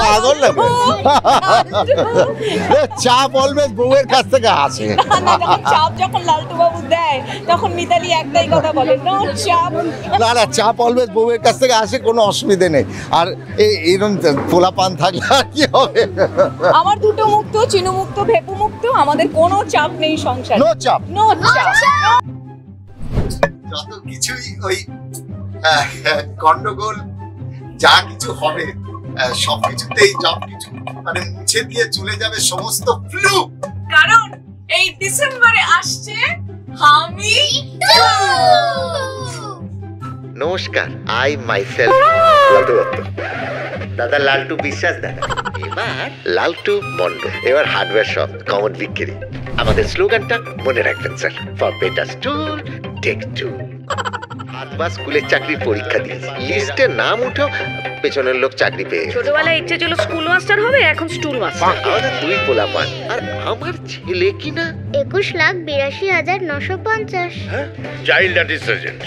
পাগল লাগে, চাপ অলওয়েজ বউয়ের কাছ থেকে আসে। চাপ যখন লালটু বাবু দেয় তখন মিতালি একটাই কথা বলে, নো চাপ। না না, চাপ অলওয়েজ বউয়ের কাছ থেকে আসে, কোনো অসুবিধে নেই। আর এইরকম পোলা পান থাকলে আর কি হবে। আমার দুটো মুক্ত, চিনু মুক্ত, ভেপু মুক্ত, আমাদের কোনো চাপ নেই সংসারে। নো চাপ, নো চাপ। যত কিছুই ওই গন্ডগোল যা কিছু হবে, সবকিছুতেই সবকিছু মানে মুছে দিয়ে চলে যাবে সমস্ত ফ্লু। কারণ এই ডিসেম্বরে আসছে আমি। নমস্কার, আই মাইসেলফ লালটু দত্ত, দাদা লালটু বিশ্বাস দাদা। এবার লালটু মন্ডল, এবার হার্ডওয়্যার শপ, কমন বিক্রি। আমাদের স্লোগানটা মনে রাখবেন sir, for better stool take two. হাতবা স্কুলের চাকরির পরীক্ষা দিয়েছি, লিস্টে নাম উঠো, পেছনের লোক চাকরি পেয়ে। ছোটবেলায় ইচ্ছে ছিল স্কুল মাস্টার হবে, এখন স্টুল মাস্টার। আমাদের দুই পোলা পান, আর আমার ছেলে কিনা 21,82,950। হ্যাঁ, চাইল্ড অ্যাসিস্ট্যান্ট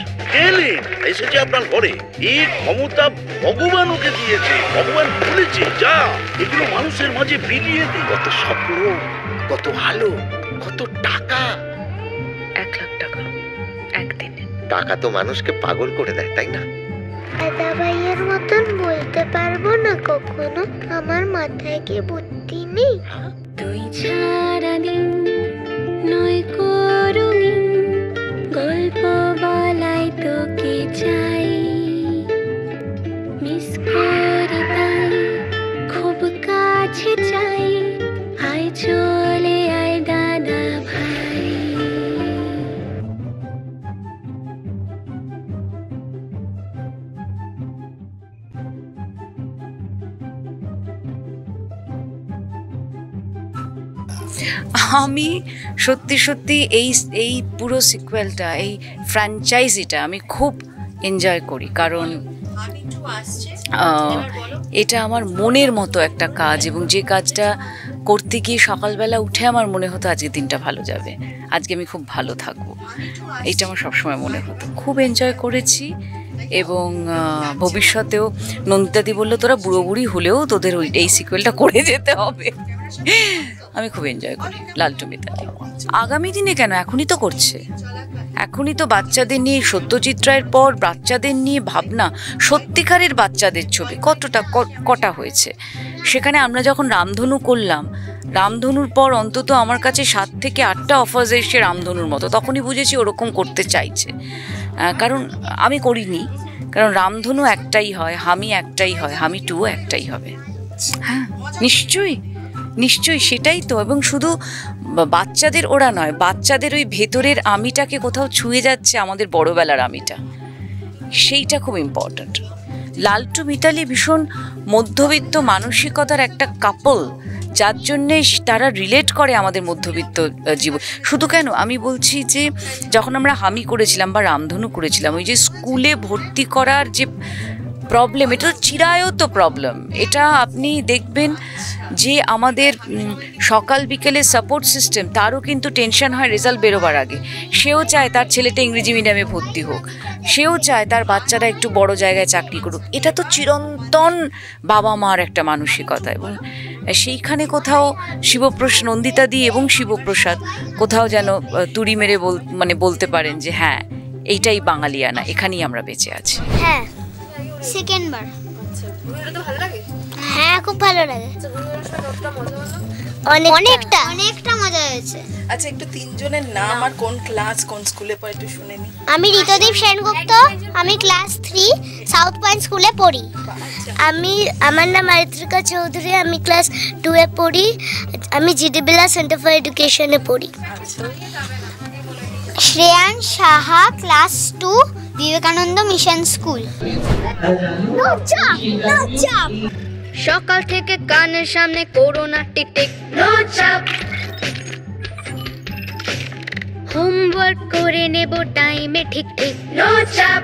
এলেন এসেছে আপনার ঘরে। এই ক্ষমতা ভগবান ওকে দিয়েছে, ভগবান বলেছে যা এগুলো মানুষের মাঝে বিলিয়ে দিই। কত স্বপ্ন, কত ভালো, কত টাকা। 1 লাখ টাকা একদিনে। টাকা তো মানুষকে পাগল করে দেয়, তাই না? দাদা ভাইয়ের মতন বলতে পারবো না কখনো, আমার মাথায় কি বুদ্ধি নেই? তুই ছাড়া দিন নয় করুণী, গল্প বলাই তোকে চাই, মিস করি তাই খুব কাছে চাই, আয় চলে আয় দাদা ভাই। আমি সত্যি সত্যি এই পুরো সিকুয়েলটা, এই ফ্র্যাঞ্চাইজিটা আমি খুব এনজয় করি, কারণ এটা আমার মনের মতো একটা কাজ, এবং যে কাজটা করতে গিয়ে সকালবেলা উঠে আমার মনে হতো আজকের দিনটা ভালো যাবে, আজকে আমি খুব ভালো থাকবো, এটা আমার সবসময় মনে হতো। খুব এনজয় করেছি, এবং ভবিষ্যতেও নন্দিতাদি বললো তোরা বুড়ো বুড়ি হলেও তোদের এই সিকুয়েলটা করে যেতে হবে। আমি খুব এনজয় করি লালটু মিতালি। আগামী দিনে কেন, এখনই তো করছে, এখনই তো বাচ্চাদের নিয়ে, সত্যজিৎ রায়ের পর বাচ্চাদের নিয়ে ভাবনা, সত্যিকারের বাচ্চাদের ছবি কটা হয়েছে। সেখানে আমরা যখন রামধনু করলাম, রামধনুর পর অন্তত আমার কাছে 7 থেকে 8টা অফার্স এসছে রামধনুর মতো, তখনই বুঝেছি ওরকম করতে চাইছে। কারণ আমি করিনি, কারণ রামধনু একটাই হয়, হামি একটাই হয়, হামি 2 একটাই হবে। হ্যাঁ নিশ্চয়ই নিশ্চয়ই, সেটাই তো। এবং শুধু বাচ্চাদের ওরা নয়, বাচ্চাদের ওই ভেতরের আমিটাকে কোথাও ছুঁয়ে যাচ্ছে, আমাদের বড়বেলার আমিটা, সেইটা খুব ইম্পর্ট্যান্ট। লালটু মিতালি ভীষণ মধ্যবিত্ত মানসিকতার একটা কাপল, যার জন্যে তারা রিলেট করে আমাদের মধ্যবিত্ত জীবন। শুধু কেন, আমি বলছি যে যখন আমরা হামি করেছিলাম বা রামধনু করেছিলাম, ওই যে স্কুলে ভর্তি করার যে প্রবলেম, এটা তো চিরায়ত প্রবলেম। এটা আপনি দেখবেন যে আমাদের সকাল বিকেলে সাপোর্ট সিস্টেম, তারও কিন্তু টেনশন হয় রেজাল্ট বেরোবার আগে। সেও চায় তার ছেলেটা ইংরেজি মিডিয়ামে ভর্তি হোক, সেও চায় তার বাচ্চারা একটু বড় জায়গায় চাকরি করুক। এটা তো চিরন্তন বাবা মার একটা মানসিকতা, এবং সেইখানে কোথাও শিবপ্রসাদ, নন্দিতাদি এবং শিবপ্রসাদ কোথাও যেন তুড়ি মেরে বলতে পারেন যে হ্যাঁ এইটাই বাঙালিয়ানা, এখানেই আমরা বেঁচে আছি। হ্যাঁ, সেকেন্ড বার। হ্যাঁ খুব ভালো লাগে, অনেকটা মজা হয়েছে। আচ্ছা, একটু 3 জনের নাম আর কোন ক্লাস কোন স্কুলে পড়ে একটু শুনে নি। আমি ঋতদীপ সেনগুপ্ত, আমি ক্লাস 3 সাউথ পয়েন্ট স্কুলে পড়ি। আমার নাম আরিত্রিকা চৌধুরী, আমি ক্লাস 2 এ পড়ি। আমি জিডিবিলা সেন্টার ফর এডুকেশনে পড়ি। Shreyan Saha, class 2, Vivekananda mission school. সকাল থেকে কানের সামনে করোনা টিকটিক, নো চাপ, হোমওয়ার্ক করে নেব টাইমে ঠিক ঠিক, নো চাপ,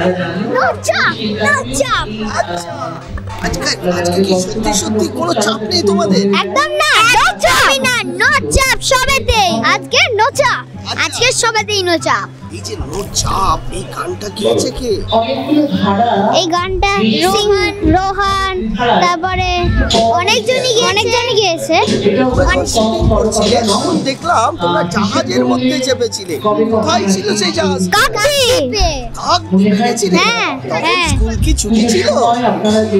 নো চাপ, নো চাপ। আজকে কি সত্যি সত্যি কোনো চাপ নেই তোমাদের? একদম না, নো চাপ না, নো চাপ সবেতেই। আজকে নো চাপ, আজকে সবেতেই নো চাপ। এই যে নো চাপ, এই গানটা গিয়েছে কে? এই গানটা রোহান, তারপরে অনেকজনই গিয়েছে। তখন দেখলাম তোমরা জাহাজের মধ্যে চেপেছিলে। কোথায় ছিল সেই জাহাজ? কাকদ্বীপে। কাকদ্বীপে ছিলে? হ্যাঁ, তখন হ্যাঁ। স্কুল কি ছুটি ছিল?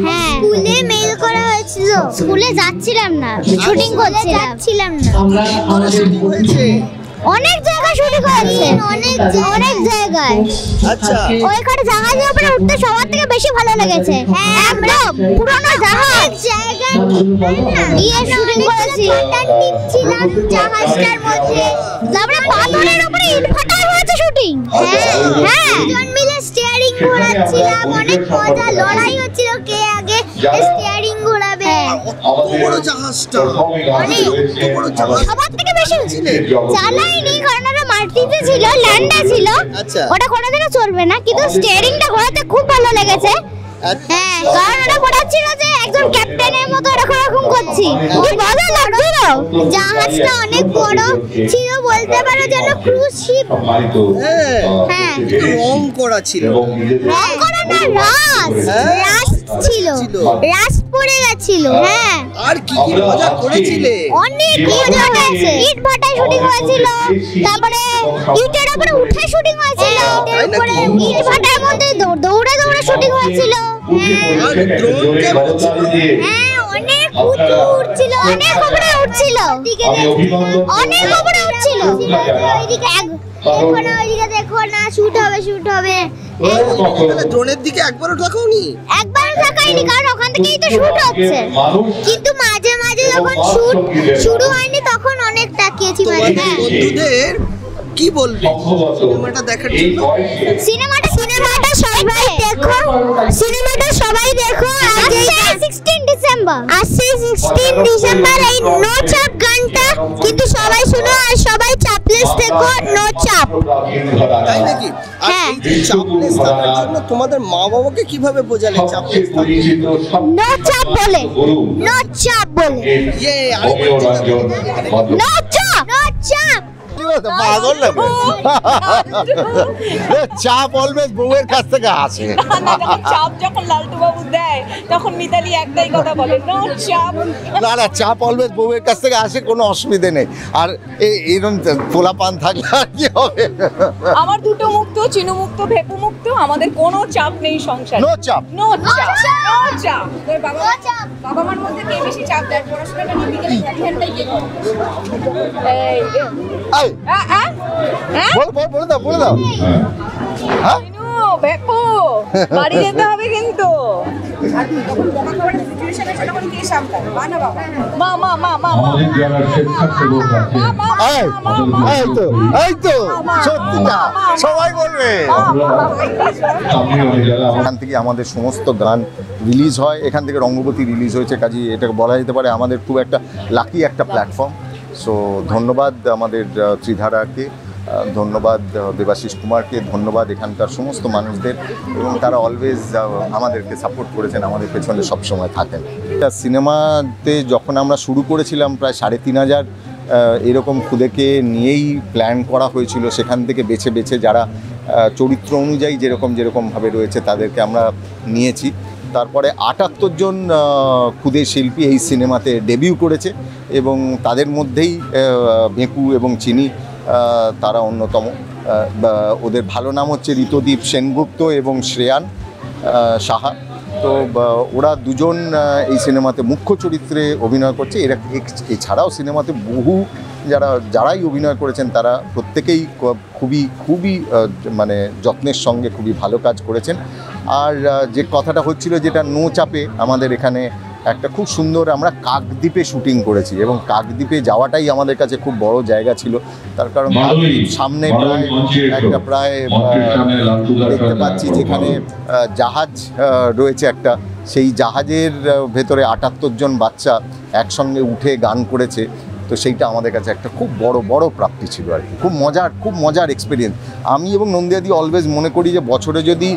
হ্যাঁ, স্কুলে মেইল করা হয়েছিল। স্কুলে যাচ্ছিলাম না, শুটিং করছিলাম না। কোনো শুটিং হয়েছে? অনেক জায়গায় শুটিং হয়েছে, অনেক জায়গায়। আচ্ছা, ওইখানে জাহাজের উপরে উঠতে সবার থেকে বেশি ভালো লেগেছে। একদম পুরোনো জাহাজ জায়গায় গিয়ে শুটিং করেছি। ছিলাম জাহাজটার মধ্যে, তারপরে পাথরের উপরে ইট ফাটাই হয়েছে শুটিং। হ্যাঁ, দুজন মিলে স্টিয়ারিং ঘোরাচ্ছিলাম, অনেক মজা, লড়াই হচ্ছিল কে আগে স্টিয়ারিং ঘোরাবে। অত বড় জাহাজটা, সবার থেকে বেশি চালাইনি, কারণ ওটা মাটিতে ছিল, ল্যান্ডে ছিল। আচ্ছা। ওটা কোনোদিনও চলবে না, কিন্তু স্টিয়ারিংটা ঘোরাতে খুব ভালো লেগেছে। হ্যাঁ, কারণ ওটা ঘোরাচ্ছিল যে একজন ক্যাপ্টেনের মতো এরকম করছি, কি মজা লাগছিল। জাহাজটা অনেক বড় ছিল, বলতে পারো যেন ক্রুজ শিপ। হ্যাঁ, রং করা ছিল। রং করা না, রাস্ট ছিল, রাস্ট পড়ে গেছিল। হ্যাঁ, আর কি কি মজা করেছিলে? অনেক মজা হয়েছে। ইট ভাটায় শুটিং হয়েছিল, তারপরে ইটের উপরে উঠে শুটিং হয়েছিল, তারপরে ইট ভাটার মধ্যে দৌড়ে দৌড়ে শুটিং হয়েছিল। আর ড্রোন কেমন ছিল? হ্যাঁ, অনেক উঁচু উঠছিল, অনেক উপরে উঠছিল, অনেক উপরে উঠছিল। ওইদিকে ওইদিকে দেখো না, শুট হবে। ড্রোনের দিকে একবারও তাকাওনি? একবারও তাকাইনি, কারণ ওখান থেকেই তো শুট হচ্ছে। কিন্তু মাঝে মাঝে যখন শুট শুরু হয়নি তখন অনেক তাকিয়েছি। তোমাদের বন্ধুদের কি বলবে সিনেমাটা দেখার জন্য? সিনেমাটা সবাই দেখো, সিনেমাটা সবাই দেখো। আজকে 16 ডিসেম্বর, আজকে 16 ডিসেম্বর এই নো চাপ গানটা কিন্তু সবাই শুনো, আর সবাই চাপলেস দেখো, নো চাপ। তাই নাকি? আর হ্যাঁ। এই যে চাপলেস থাকার জন্য তোমাদের মা বাবাকে কিভাবে বোঝালে চাপলেস থাকতে? নো চাপ বলে, নো চাপ বলে, ইয়ে, নো চাপ, নো চাপ। পাগল লাগে। চাপ অলওয়েজ বউয়ের কাছ থেকে আসে। চাপ যখন লালটু বাবু দেয় তখন মিতালি একটাই কথা বলে, নো চাপ। না, চাপ অলওয়েজ বউয়ের কাছ থেকে আসে, কোনো অসুবিধে নেই। আর এইরকম পোলা পান থাকলে আর কি হবে? আমার দুটো মুক্ত, চিনু মুক্ত, ভেপু মুক্ত, আমাদের কোনো চাপ নেই সংসারে। নো চাপ। নো চাপ, নো চাপ। তোর বাবা মার মধ্যে কে বেশি চাপ দেয়? পড়াশোনাটা নিয়ে বিকেলে ঘন্টায় কে করে? এই, বলে দাও। হ্যাঁ? চিনু, ভেপু, বাড়ি যেতে হবে কিন্তু। আর যখন বোকা খাবারের সিচুয়েশন আছে তখন কে সামলায়? মা না বাবা? মা। এই তো সত্যি না, সবাই বলবে। এখান থেকে আমাদের সমস্ত গান রিলিজ হয়, এখান থেকে রঙ্গবতী রিলিজ হয়েছে, কাজী এটাকে বলা যেতে পারে আমাদের খুব একটা লাকি একটা প্ল্যাটফর্ম। সো ধন্যবাদ আমাদের ত্রিধারাকে, ধন্যবাদ দেবাশিস কুমারকে, ধন্যবাদ এখানকার সমস্ত মানুষদের, এবং তারা অলওয়েজ আমাদেরকে সাপোর্ট করেছেন, আমাদের পেছনে সবসময় থাকেন। সিনেমাতে যখন আমরা শুরু করেছিলাম প্রায় 3,500 এরকম খুদেকে নিয়েই প্ল্যান করা হয়েছিল। সেখান থেকে বেছে যারা চরিত্র অনুযায়ী যেরকমভাবে রয়েছে তাদেরকে আমরা নিয়েছি। তারপরে 78 জন খুদে শিল্পী এই সিনেমাতে ডেবিউ করেছে, এবং তাদের মধ্যেই ভেঁপু এবং চিনি তারা অন্যতম। ওদের ভালো নাম হচ্ছে ঋতদীপ সেনগুপ্ত এবং শ্রেয়ান সাহা। তো ওরা দুজন এই সিনেমাতে মুখ্য চরিত্রে অভিনয় করছে। এছাড়াও সিনেমাতে বহু যারাই অভিনয় করেছেন তারা প্রত্যেকেই খুবই মানে যত্নের সঙ্গে খুবই ভালো কাজ করেছেন। আর যে কথাটা হচ্ছিল, যেটা নো চাপে আমাদের এখানে একটা খুব সুন্দর, আমরা কাকদ্বীপে শুটিং করেছি, এবং কাকদ্বীপে যাওয়াটাই আমাদের কাছে খুব বড় জায়গা ছিল। তার কারণ সামনে প্রায় দেখতে পাচ্ছি যেখানে জাহাজ রয়েছে একটা, সেই জাহাজের ভেতরে 78 জন বাচ্চা একসঙ্গে উঠে গান করেছে। তো সেইটা আমাদের কাছে একটা খুব বড় প্রাপ্তি ছিল আর কি, খুব মজার এক্সপিরিয়েন্স। আমি এবং নন্দিয়াদি অলওয়েজ মনে করি যে বছরে যদি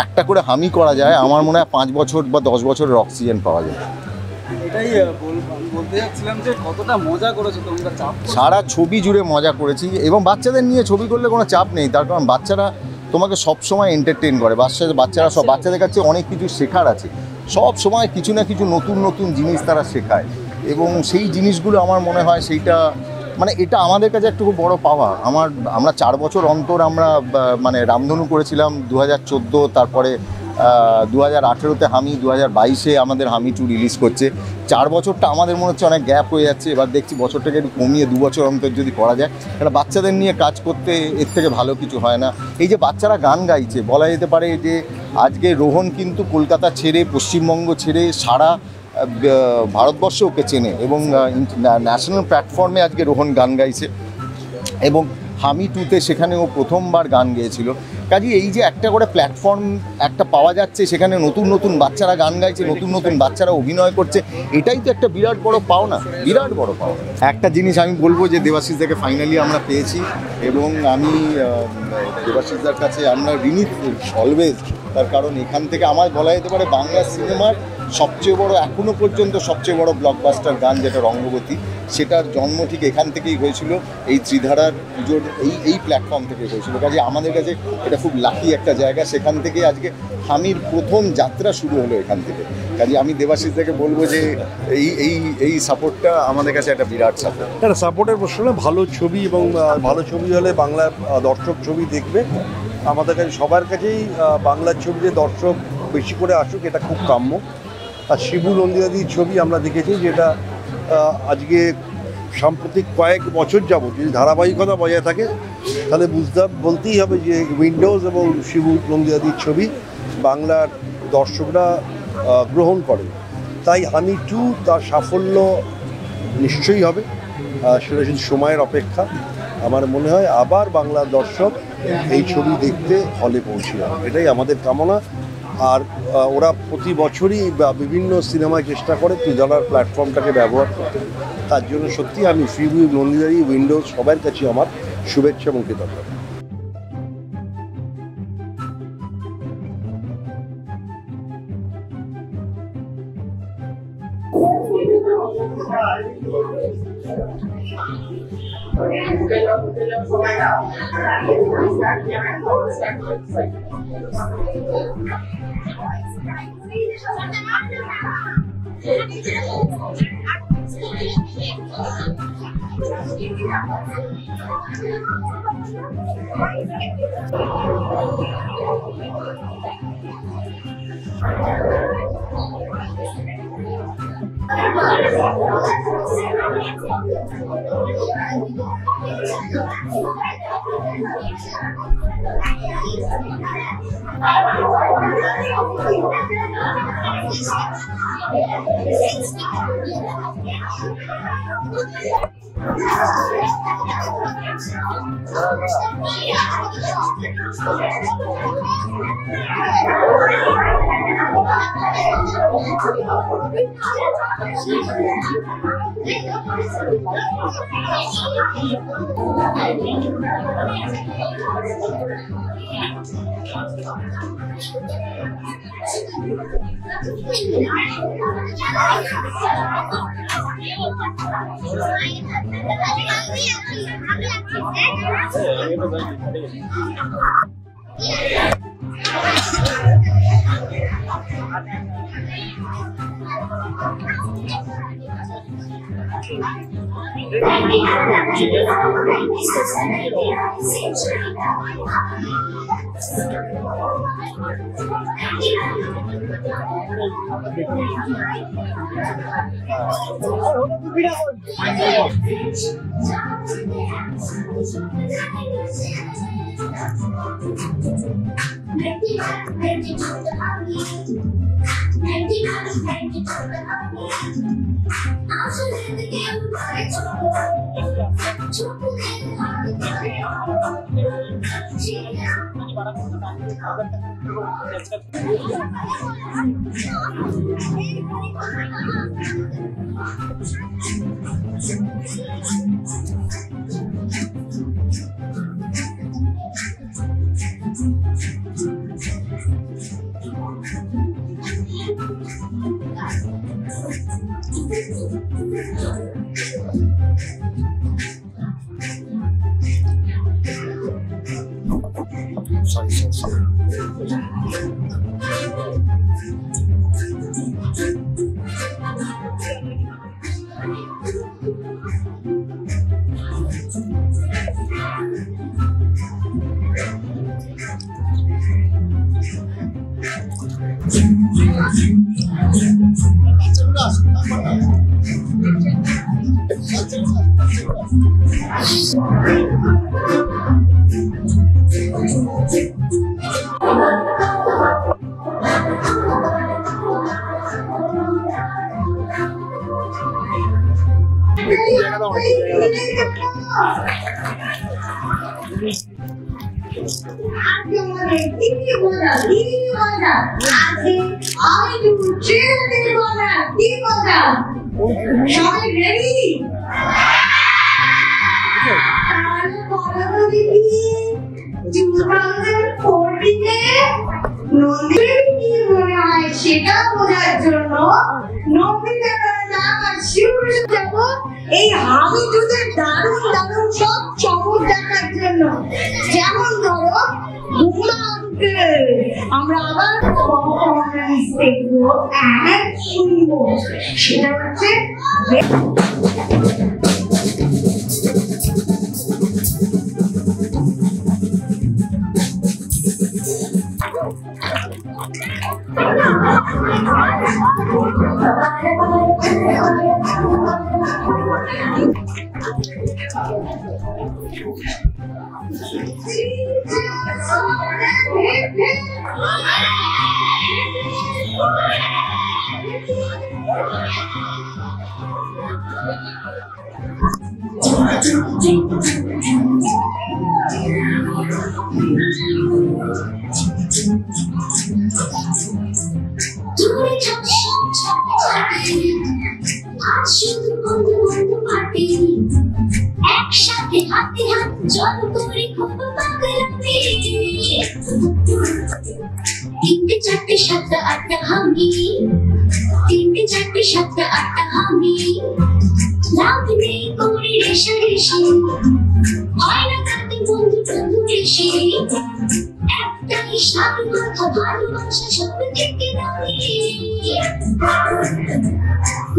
একটা করে হামি করা যায়, আমার মনে হয় 5 বছর বা 10 বছরের অক্সিজেন পাওয়া যায়। এটাই বলতে যাচ্ছিলাম যে কতটা মজা করেছো তোমরা, চাপ সারা ছবি জুড়ে মজা করেছি, এবং বাচ্চাদের নিয়ে ছবি করলে কোনো চাপ নেই, তার কারণ বাচ্চারা তোমাকে সব সময় এন্টারটেইন করে। বাচ্চারা সব, বাচ্চাদের কাছে অনেক কিছু শেখার আছে, সব সময় কিছু না কিছু নতুন নতুন জিনিস তারা শেখায়, এবং সেই জিনিসগুলো আমার মনে হয় সেইটা মানে এটা আমাদের কাছে একটা খুব বড় পাওয়া। আমরা 4 বছর অন্তর আমরা মানে রামধনু করেছিলাম 2014, তারপরে 2018-তে হামি, 2022-এ আমাদের হামি 2 রিলিজ করছে। 4 বছরটা আমাদের মনে হচ্ছে অনেক গ্যাপ হয়ে যাচ্ছে, এবার দেখছি বছরটাকে একটু কমিয়ে 2 বছর অন্তর যদি করা যায়, এটা বাচ্চাদের নিয়ে কাজ করতে এর থেকে ভালো কিছু হয় না। এই যে বাচ্চারা গান গাইছে, বলা যেতে পারে যে আজকে রোহন কিন্তু কলকাতা ছেড়ে, পশ্চিমবঙ্গ ছেড়ে সারা ভারতবর্ষ ওকে চেনে, এবং ন্যাশনাল প্ল্যাটফর্মে আজকে রোহন গান গাইছে, এবং হামি 2-তে সেখানে ও প্রথমবার গান গেয়েছিল। কাজে এই যে একটা করে প্ল্যাটফর্ম একটা পাওয়া যাচ্ছে, সেখানে নতুন নতুন বাচ্চারা গান গাইছে, নতুন নতুন বাচ্চারা অভিনয় করছে, এটাই তো একটা বিরাট বড় পাওনা, বিরাট বড় পাওনা। একটা জিনিস আমি বলবো যে দেবাশিসদাকে ফাইনালি আমরা পেয়েছি, এবং আমি দেবাশিসদার কাছে আমরা ঋণী অলওয়েজ, তার কারণ এখান থেকে আমার বলা যেতে পারে বাংলা সিনেমার সবচেয়ে বড়, এখনও পর্যন্ত সবচেয়ে বড় ব্লকবাস্টার গান যেটা রঙ্গবতী, সেটার জন্ম ঠিক এখান থেকেই হয়েছিল, এই ত্রিধারার পুজোর এই প্ল্যাটফর্ম থেকে হয়েছিল। কাজে আমাদের কাছে এটা খুব লাকি একটা জায়গা, সেখান থেকে আজকে হামির প্রথম যাত্রা শুরু হলো এখান থেকে। কাজে আমি দেবাশিসদাকে বলবো যে এই সাপোর্টটা আমাদের কাছে একটা বিরাট সাপোর্ট। একটা সাপোর্টের প্রশ্ন, ভালো ছবি, এবং ভালো ছবি হলে বাংলার দর্শক ছবি দেখবে। আমাদের কাছে সবার কাছেই বাংলার ছবিতে দর্শক বেশি করে আসুক, এটা খুব কাম্য। আর শিবু নন্দিয়াদির ছবি আমরা দেখেছি, যেটা আজকে সাম্প্রতিক কয়েক বছর যাবত যদি ধারাবাহিকতা বজায় থাকে, তাহলে বলতেই হবে যে উইন্ডোজ এবং শিবু নন্দিয়াদির ছবি বাংলার দর্শকরা গ্রহণ করে। তাই হানি 2 তার সাফল্য নিশ্চয়ই হবে, সেটা শুধু সময়ের অপেক্ষা। আমার মনে হয় আবার বাংলার দর্শক এই ছবি দেখতে হলে পৌঁছে যাবে, এটাই আমাদের কামনা। আর ওরা প্রতি বছরই বিভিন্ন সিনেমায় চেষ্টা করে ত্রিধারার প্ল্যাটফর্মটাকে ব্যবহার করতে, তার জন্য সত্যি আমি শিবু নন্দিয়াদি, উইন্ডোজ সবার কাছে আমার শুভেচ্ছা এবং কৃতজ্ঞতা। সেটা বোঝার জন্য এই হামিদুদের দারুণ দারুণ সব চমক দেখার জন্য। যেমন ধরো আমরা আবার দেখবো শুনবো, সেটা হচ্ছে একসাথে হাতে হাত জল করে খুব পাগলামি, তিনটে চারটে সাতটা আটটা হামি, তিনটে চারটে সাতটা আটটা হামি, লাভ নেই করে রেশারেশি, হয় না তাতে বন্ধু বন্ধু বেশি, একটাই সার কথা ভালোবাসা সব থেকে দামি,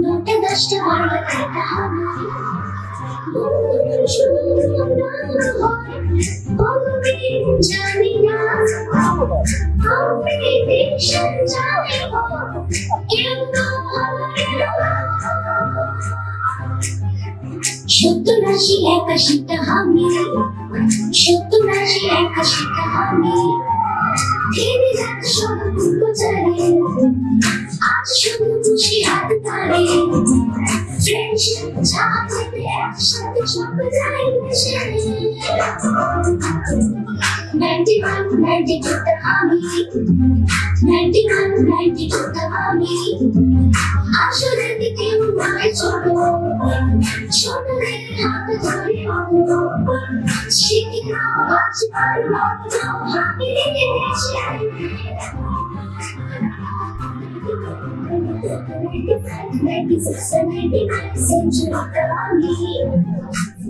নটা দশটা বারোটা তেরোটা হামি, জানি না কম্পিটিশন জানি কিন্তু 70-80-81টা হামি, 70-80-81টা হামি, তিনি যাতে সব চারে আজ শুধু খুশি হাত তারে, ফ্রেন্ডশিপ চাহতে একসাথে সব যায় বেশি, 91-92টা হামি, 91-92টা হামি, আসলে কেউ নয় ছোট, ছোটদের হাত ধরে শিখে নাও বাঁচবার মতো হামি লেগেছে। 96-99 সেঞ্চুরিটা হামি,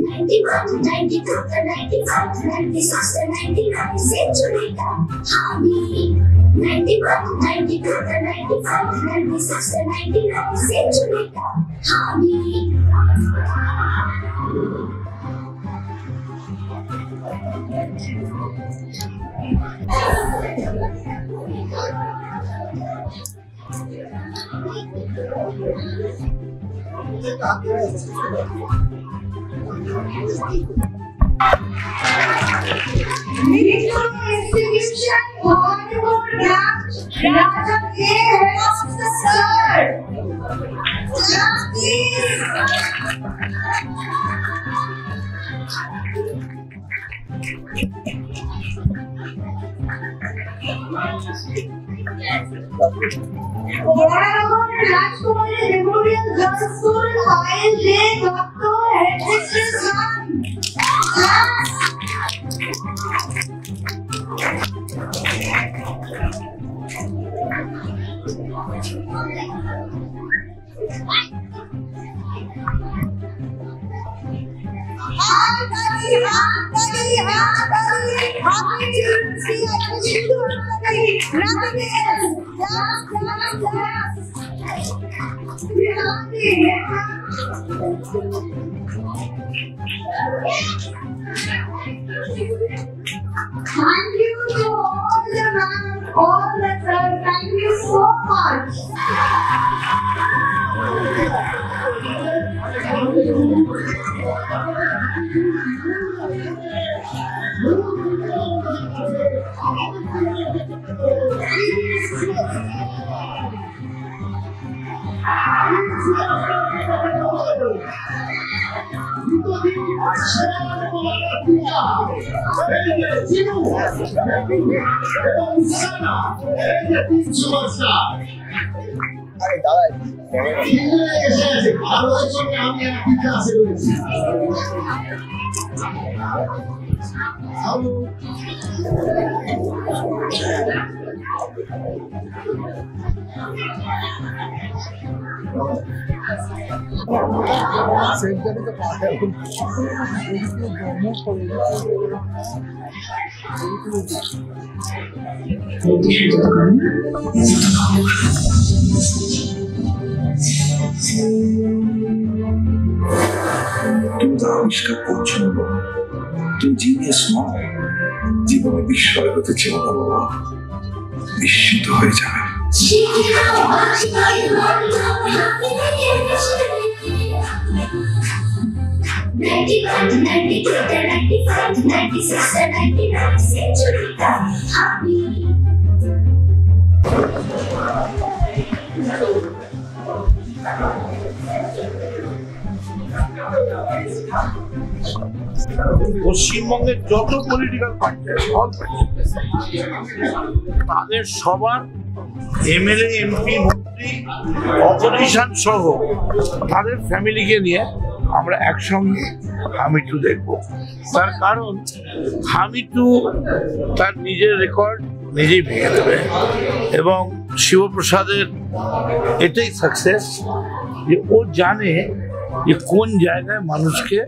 91-92-95-96-99 সেঞ্চুরিটা হামি, 91-92-95-96-99 সেঞ্চুরিটা হামি। Institution Hollywood Ranch Raja K head of the sir. Rajkumari Memorial Girls School, ILJ, Dr. Headmistress Ma'am. Thank you to all the man, all the sir. Thank you so much. তুমি তো আবিষ্কার করছো না বাবা, তুমি জিনিয়াস নও। জীবনে বিস্ময় হতে চেও না বাবা, বিস্মিত হয়ে যাবে। পশ্চিমবঙ্গের যত পলিটিক্যাল পার্টি তাদের সবার এমএলএ, এমপি, মন্ত্রী, অপোজিশন সহ তাদের ফ্যামিলিকে নিয়ে আমরা একসঙ্গে হামি 2 দেখবো। তার কারণ হামি 2 তার নিজের রেকর্ড নিজেই ভেঙে দেবে এবং শিবপ্রসাদের এটাই সাকসেস যে ও জানে যে কোন জায়গায় মানুষকে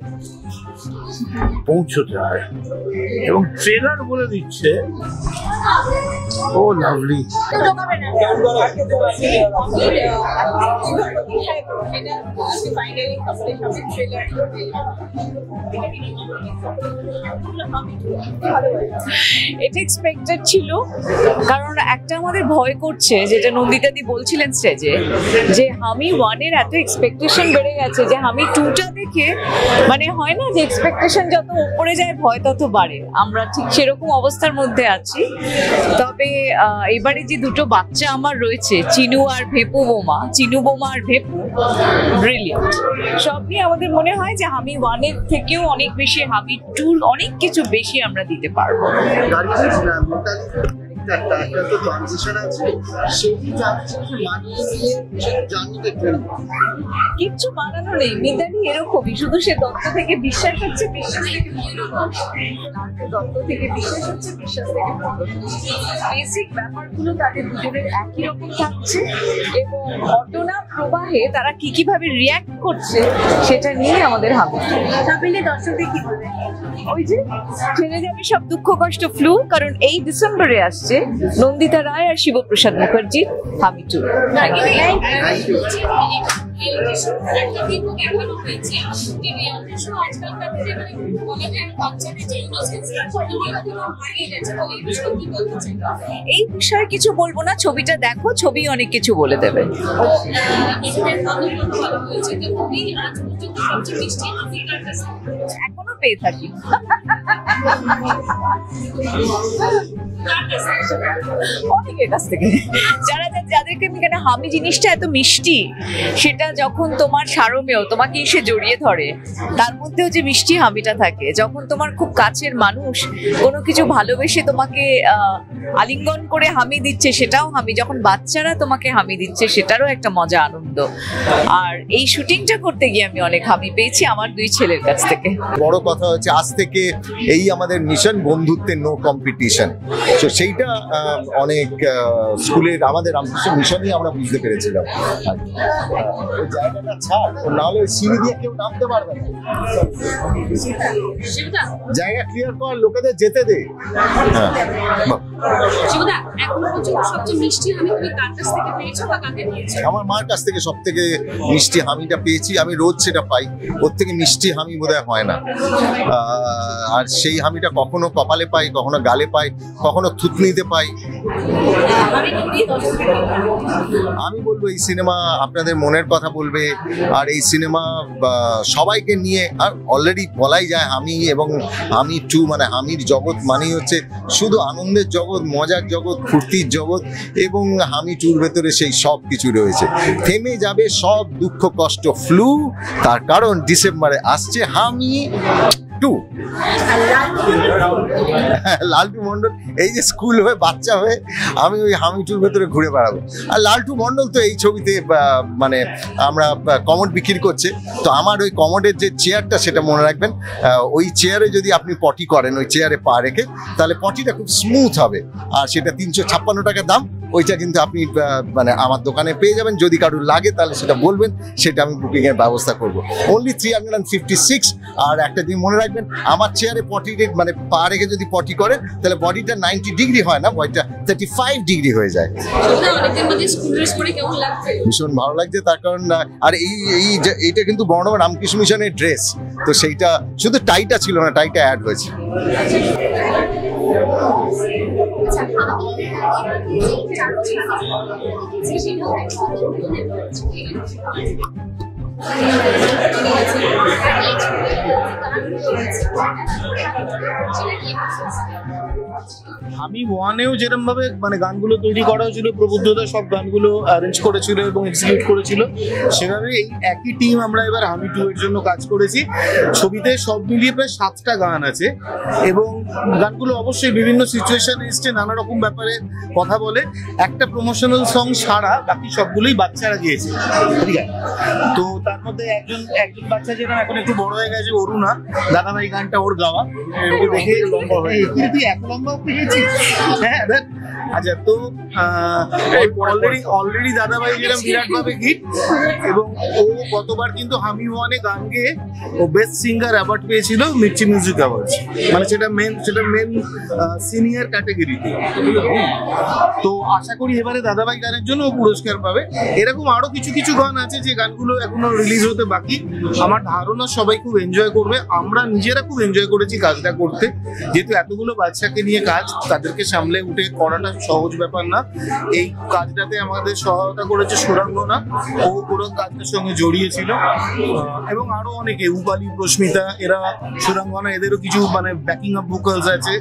পৌঁছতে হয় এবং ট্রেলার বলে দিচ্ছে ও লাভলি। এটা এক্সপেক্টেড ছিল, কারণ একটা আমাদের ভয় করছে, যেটা নন্দিতাদি বলছিলেন স্টেজে, যে হামি 1 এর এত এক্সপেকটেশন বেড়ে গেছে যে হামি 2টা দেখে মানে হয় না যে এক্সপেকটেশন যত উপরে যায় ভয় তত বাড়ে। আমরা ঠিক সেরকম অবস্থার মধ্যে আছি। তবে এবারে যে দুটো বাচ্চা আমার রয়েছে, চিনু আর ভেপু বোমা, চিনু বোমা আর ভেপু, ব্রিলিয়েন্ট। সব নিয়ে আমাদের মনে হয় যে হামি 1 এর থেকেও অনেক বেশি, হামি 2 অনেক কিছু বেশি আমরা দিতে পারবো। কিচ্ছু বানানো নেই, মিতালি এরকমই, শুধু সে দত্ত থেকে বিশ্বাস হচ্ছে, বিশ্বাস থেকে দত্ত থেকে বিশ্বাস হচ্ছে, বিশ্বাস থেকে বেসিক ব্যাপারগুলো তাদের দুজনের একই রকম থাকছে এবং ঘটনা প্রবাহে তারা কি কিভাবে রিয়াক্ট করছে সেটা নিয়ে আমাদের হামি। তাহলে দর্শকদের কি বলবে? ওই যে ছেড়ে যাবে সব দুঃখ কষ্ট ফ্লু, কারণ এই ডিসেম্বরে আসছে নন্দিতা রায় আর শিবপ্রসাদ মুখার্জি হামি 2। এই বিষয়ে কিছু বলবো না, ছবিটা দেখো, ছবি অনেক কিছু বলে দেবে। এখনো পেয়ে থাকি অনেকের কাছ থেকে, যাদেরকে আমি, কেন হামি জিনিসটা এত মিষ্টি, সেটা যখন তোমার সারমেয় তোমাকে এসে জড়িয়ে ধরে, তার মধ্যেও যে মিষ্টি হামিটা থাকে। যখন তোমার খুব কাছের মানুষ কোনো কিছু ভালোবেসে তোমাকে আলিঙ্গন করে হামি দিচ্ছে, সেটাও হামি। যখন বাচ্চারা তোমাকে হামি দিচ্ছে, সেটারও একটা মজা, আনন্দ। আর এই শুটিংটা করতে গিয়ে আমি অনেক হামি পেয়েছি আমার 2 ছেলের কাছ থেকে। বড় কথা হচ্ছে আজ থেকে এই আমাদের মিশন বন্ধুত্বের নো কম্পিটিশন। তো সেইটা অনেক স্কুলের আমাদের রামকৃষ্ণ মিশনই আমরা বুঝতে পেরেছিলাম। ওই জায়গাটা ছাড়, নাহলে ওই সিঁড়ি দিয়ে কেউ নামতে পারবে না। জায়গা ক্লিয়ার কর, লোকেদের যেতে দে। আমার মার কাছ থেকে সব থেকে মিষ্টি হামিটা পেয়েছি, আমি রোজ সেটা পাই। ওর থেকে মিষ্টি হামি বোধহয় হয় না। আর সেই হামিটা কখনো কপালে পাই, কখনো গালে পাই, কখনো থুতনিতে পাই। আমি বলবো এই সিনেমা আপনাদের মনের কথা বলবে, আর এই সিনেমা সবাইকে নিয়ে, আর অলরেডি বলাই যায় আমি এবং আমি টু, মানে আমির জগৎ মানেই হচ্ছে শুধু আনন্দের জগৎ, মজার জগৎ, ফুর্তির জগৎ, এবং আমি টুর ভেতরে সেই সব কিছু রয়েছে। থেমে যাবে সব দুঃখ কষ্ট ফ্লু, তার কারণ ডিসেম্বরে আসছে আমি টু। লালটু মন্ডল এই যে স্কুল হয়ে বাচ্চা হয়ে আমি ওই হামিটুর ভেতরে ঘুরে বেড়াবো। আর লালটু মন্ডল তো এই ছবিতে মানে আমরা কমোড বিক্রি করছে, তো আমার ওই কমোডের যে চেয়ারটা সেটা মনে রাখবেন, ওই চেয়ারে যদি আপনি পটি করেন ওই চেয়ারে পা রেখে, তাহলে পটিটা খুব স্মুথ হবে। আর সেটা 356 টাকা দাম। ওইটা কিন্তু আপনি মানে আমার দোকানে পেয়ে যাবেন। যদি কারোর লাগে তাহলে সেটা বলবেন, সেটা আমি বুকিংয়ের ব্যবস্থা করবো। অনলি 356। আর একটা দিন মনে রাখবেন, আমার চেয়ারে পটি মানে পা রেখে যদি পটি করেন তাহলে বডিটা 90 ডিগ্রি হয় না, বডিটা 35 ডিগ্রি হয়ে যায়। ভীষণ ভালো লাগছে, তার কারণ আর এইটা কিন্তু বর্ণমা রামকৃষ্ণ মিশনের ড্রেস, তো সেইটা শুধু টাইটা ছিল না, টাইটা অ্যাড হয়েছে। আমি ওয়ানেও যেরকম ভাবে মানে গানগুলো তৈরি করা হয়েছিল, প্রবুদ্ধতা সব গানগুলো অ্যারেঞ্জ করেছিল এবং এক্সিকিউট করেছিল, সেভাবে এই একই টিম আমরা এবার আমি টু এর জন্য কাজ করেছি। ছবিতে সব মিলিয়ে প্রায় 7টা গান আছে, এবং গানগুলো অবশ্যই বিভিন্ন সিচুয়েশন এসছে, নানা রকম ব্যাপারে কথা বলে। একটা প্রমোশনাল সং ছাড়া বাকি সবগুলোই বাচ্চারা গিয়েছে, ঠিক আছে? তো তার মধ্যে একজন বাচ্চা যেটা এখন একটু বড় হয়ে গেছে, অরুণা, দাদাভাই গানটা ওর গাওয়া, দেখে লম্বা হয়ে এক লম্বা পেয়েছি। হ্যাঁ, আচ্ছা, তো অলরেডি দাদাভাই যেরকম বিরাট ভাবে গিট, এবং ও গতবার কিন্তু হামি ওয়ানে গান গেয়ে ও বেস্ট সিঙ্গার অ্যাওয়ার্ড পেয়েছিল মির্চি মিউজিক অ্যাওয়ার্ডস, মানে সেটা মেন সিনিয়র ক্যাটাগরিতে। তো আশা করি এবারে দাদাভাই গানের জন্য ও পুরস্কার পাবে। এরকম আরো কিছু কিছু গান আছে যে গানগুলো এখনো রিলিজ হতে বাকি। আমার ধারণা সবাই খুব এনজয় করবে, আমরা নিজেরা খুব এনজয় করেছি কাজটা করতে, যেহেতু এতগুলো বাচ্চাকে নিয়ে কাজ, তাদেরকে সামলে উঠে করাটা সহজ ব্যাপার না। এই কাজটাতে আমাদের সহায়তা করেছে সুরাঙ্গনা, ও পুরো কাজটার সঙ্গে জড়িয়েছিল, এবং আরো অনেকে, উপালি, প্রস্মিতা, এরা, সুরাঙ্গনা, এদেরও কিছু মানে ব্যাকিং আপ ভোকালস আছে।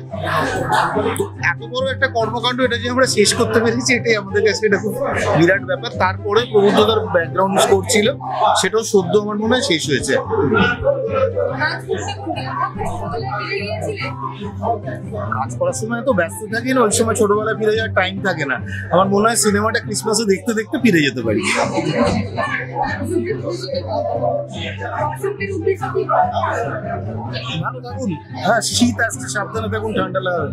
তো এত বড় একটা কর্মকাণ্ড এটা যে আমরা শেষ করতে পেরেছি, এটাই আমাদের কাছে এটা খুব বিরাট ব্যাপার। তারপরে প্রবুদ্ধতার ব্যাকগ্রাউন্ড স্কোর ছিল, সেটাও সদ্য আমার মনে হয় শেষ হয়েছে। কাজ করার সময় এত ব্যস্ত থাকি না, ওই সময় ছোটবেলায় ফিরে যাওয়ার টাইম থাকে না। আমার মনে হয় সিনেমাটা ক্রিসমাসে দেখতে দেখতে ফিরে যেতে পারি। ভালো থাকুন, হ্যাঁ, শীত আসছে, সাবধানে থাকুন, ঠান্ডা লাগাবে।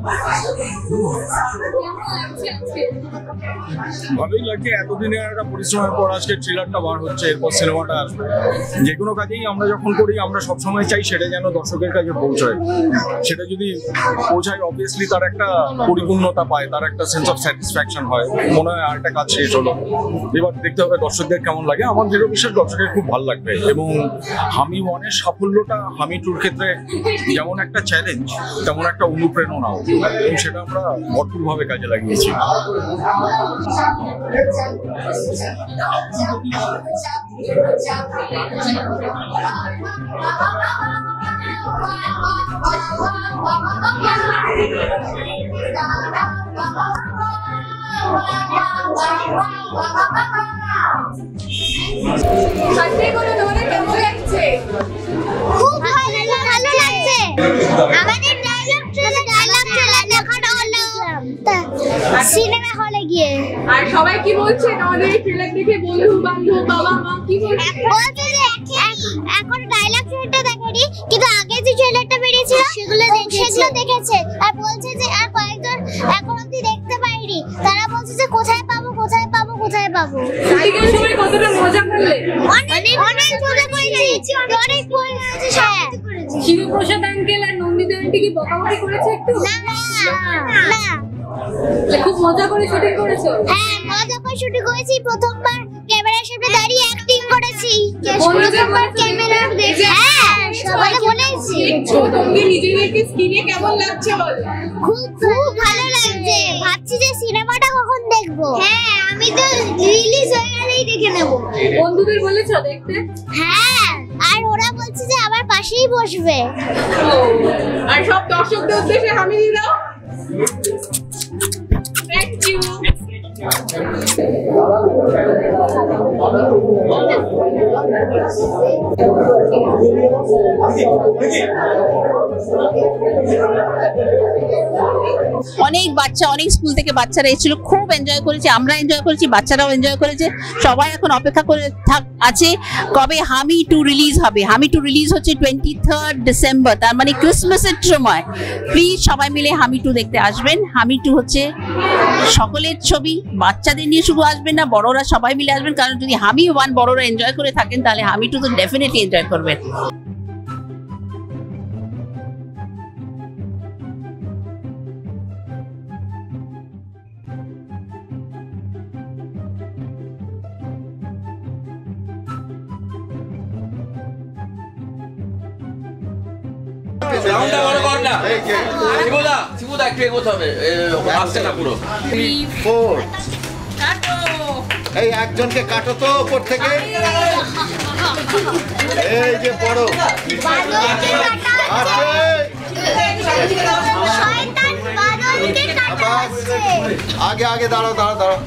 ভালোই লাগছে, এতদিনের একটা পরিশ্রমের পর আজকে ট্রেলারটা বার হচ্ছে, এরপর সিনেমাটা আসবে। যে কোনো কাজেই আমরা যখন করি, আমরা সবসময় চাই সেটা যেন দর্শকের কাছে পৌঁছায়। সেটা যদি পৌঁছায়, অবভিয়াসলি তার একটা পরিপূর্ণতা পায়, তার একটা সেন্স অফ স্যাটিসফ্যাকশন হয়, মনে হয় আরেকটা কাজ শেষ হলো। এবার দেখতে হবে দর্শকদের কেমন লাগে। আমার দৃঢ় বিশ্বাস দর্শকের খুব ভালো লাগবে, এবং হামি ওয়ানের সাফল্যটা হামি টুর ক্ষেত্রে যেমন একটা চ্যালেঞ্জ, তেমন একটা অনুপ্রেরণাও, এবং সেটা আমরা ভরপুরভাবে কাজে লাগিয়েছি। খুব ভালো লাগছে। আমাদের ডায়লগ ট্রেলার দেখাটা হলো সিনেমা হলে গিয়ে। সবাই কি বলছে আমাদের এই ট্রেলার দেখে? বন্ধু বান্ধব বাবা মা কি বলছে? বলছে যে এখন ডায়লগ ট্রেলারটা দেখেনি, কিন্তু আগে যে ট্রেলারটা বেরিয়েছিল সেগুলো দেখেছে। আর বলছে যে আর কয়েকজন এখন অবধি দেখতে পাইনি, তারা বলছে যে কোথায় পাবো কোথায় পাবো কোথায় পাবো। শুটিংয়ের সময় কতটা মজা করলে? অনেক মজা করেছি, অনেক মজা হয়েছে, সব করেছি। শিবপ্রসাদ আঙ্কেল আর নন্দিতা আন্টি কি বকাবকি করেছে একটু? না। খুব মজা করে শুটিং করেছো? হ্যাঁ, মজা করে শুটিং করেছি। প্রথমবার ক্যামেরার সামনে দাঁড়িয়ে অ্যাক্টিং করেছি। প্রথমবার ক্যামেরা দেখে সবাই বলেছি। তুমি নিজেদেরকে স্ক্রিনে কেমন লাগছে বলো? খুব ভালো লাগছে। ভাবছি যে সিনেমাটা কখন দেখবো। হ্যাঁ, আমি তো রিলিজ হয়ে গেলেই দেখে নেব। বন্ধুদের বলেছো দেখতে? হ্যাঁ, আর ওরা বলছে যে আমার পাশেই বসবে। আর সব দর্শকদের উদ্দেশ্যে হামি দিয়ে দাও। Thank you. অনেক বাচ্চা, অনেক স্কুল থেকে বাচ্চারা এসেছিল, খুব এনজয় করেছে, আমরা এনজয় করেছি, বাচ্চারাও এনজয় করেছে। সবাই এখন অপেক্ষা করে আছে কবে হামি 2 রিলিজ হবে। হামি 2 রিলিজ হচ্ছে 23 ডিসেম্বর, তার মানে ক্রিসমাসের সময়। প্লিজ সবাই মিলে হামি 2 দেখতে আসবেন। হামি 2 হচ্ছে সকলের ছবি, বাচ্চাদের নিয়ে শুধু আসবেন না, বড়রা সবাই মিলে আসবেন। কারণ যদি হামি 1 বড়রা এনজয় করে থাকেন, তাহলে হামি 2 তো ডেফিনেটলি এনজয় করবেন। এই একজনকে কাটো তো উপর থেকে। এই যে বড় আগে আগে দাঁড়াও দাঁড়াও দাঁড়াও।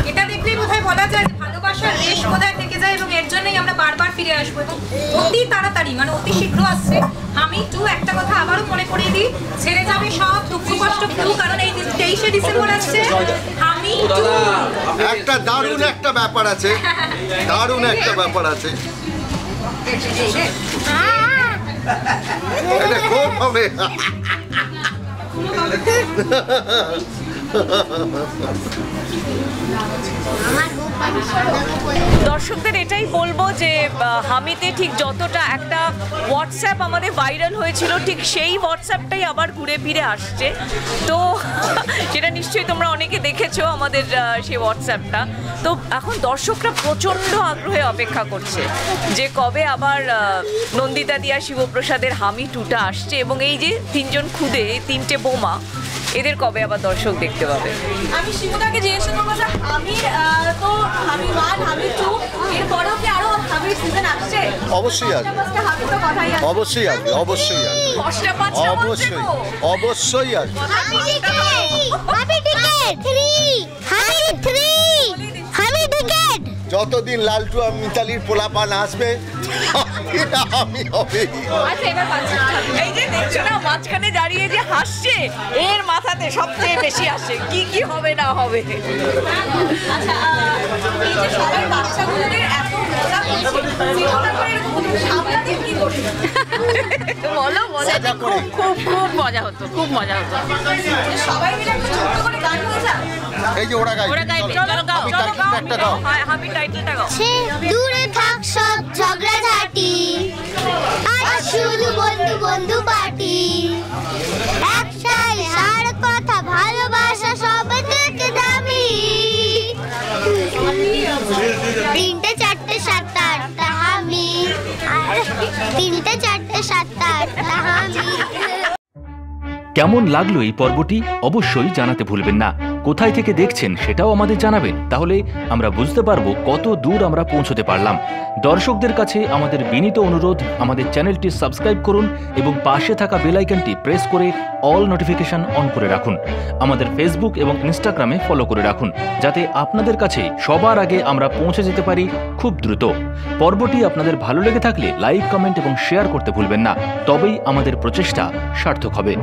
এটা দেখলেই বোধহয় বলা যায় ভালোবাসার রেশ বোধহয় থেকে যায়, এবং এর জন্যই আমরা বারবার ফিরে আসবো এবং অতি তাড়াতাড়ি মানে অতি শীঘ্র আসছে হামি 2। একটা কথা আবারও মনে করিয়ে দিই, ছেড়ে যাবে সব দুঃখ কষ্ট ফ্লু, কারণ এই 23শে ডিসেম্বর আসছে হামি 2। একটা দারুণ একটা ব্যাপার আছে, দারুণ একটা ব্যাপার আছে। এটা খুব হবে। দর্শকদের এটাই বলবো যে হামিতে ঠিক যতটা একটা হোয়াটসঅ্যাপ আমাদের ভাইরাল হয়েছিল, ঠিক সেই হোয়াটসঅ্যাপটাই আবার ঘুরে ফিরে আসছে। তো সেটা নিশ্চয়ই তোমরা অনেকে দেখেছো আমাদের সেই হোয়াটসঅ্যাপটা। তো এখন দর্শকরা প্রচণ্ড আগ্রহে অপেক্ষা করছে যে কবে আবার নন্দিতা দিয়া শিবপ্রসাদের হামি 2টা আসছে, এবং এই যে 3 জন খুদে, 3টে বোমা, এদের কবে আবার দর্শক দেখতে পাবে। আমি শিবুদাকে জিজ্ঞেস করবো যে হামি তো হামি 1 হামি 2 এরপরেও কি আরো হামির সিজন আসছে? অবশ্যই আসবে, অবশ্যই আসবে, অবশ্যই আসবে, অবশ্যই অবশ্যই আসবে। হামি টিকেট 3 হামি 3 হামি টিকেট। যতদিন লালটু আর মিতালির পোলাপান আসবে আমি হবে। এই যে দেখছো না মাঝখানে দাঁড়িয়ে যে হাসছে, এর মাথাতে সবচেয়ে বেশি আসে কি কি হবে না হবে। আচ্ছা, এই যে সবাই বাচ্চাগুলোকে এত মজা করছে, জীবনে করে এরকম সামলাতে কি করছে? বলো মজা, খুব খুব খুব মজা হতো, খুব মজা হতো। সবাই মিলে ছোট্ট করে গান হয়ে যায়। এই যে ওরা গাইবে, চলো গাও, চলো গাও, একটা গাও। হামি টাইটেলটা গাও। সে দূরে থাক সব ঝগড়াঝাটি, আজ শুধু বন্ধু বন্ধু পার্টি, একটাই সার কথা ভালোবাসা সব থেকে দামি। 3টে 4টে 7টা 8টা হামি, 3টে 4টে 7টা 8টা হামি। কেমন লাগলো এই পর্বটি অবশ্যই জানাতে ভুলবেন না। কোথায় থেকে দেখছেন সেটাও আমাদের জানাবেন, তাহলে আমরা বুঝতে পারবো কত দূর আমরা পৌঁছতে পারলাম। দর্শকদের কাছে আমাদের বিনীত অনুরোধ, আমাদের চ্যানেলটি সাবস্ক্রাইব করুন এবং পাশে থাকা বেল আইকনটি প্রেস করে অল নোটিফিকেশন অন করে রাখুন। আমাদের ফেসবুক এবং ইনস্টাগ্রামে ফলো করে রাখুন, যাতে আপনাদের কাছে সবার আগে আমরা পৌঁছে যেতে পারি খুব দ্রুত। পর্বটি আপনাদের ভালো লেগে থাকলে লাইক, কমেন্ট এবং শেয়ার করতে ভুলবেন না, তবেই আমাদের প্রচেষ্টা সার্থক হবে।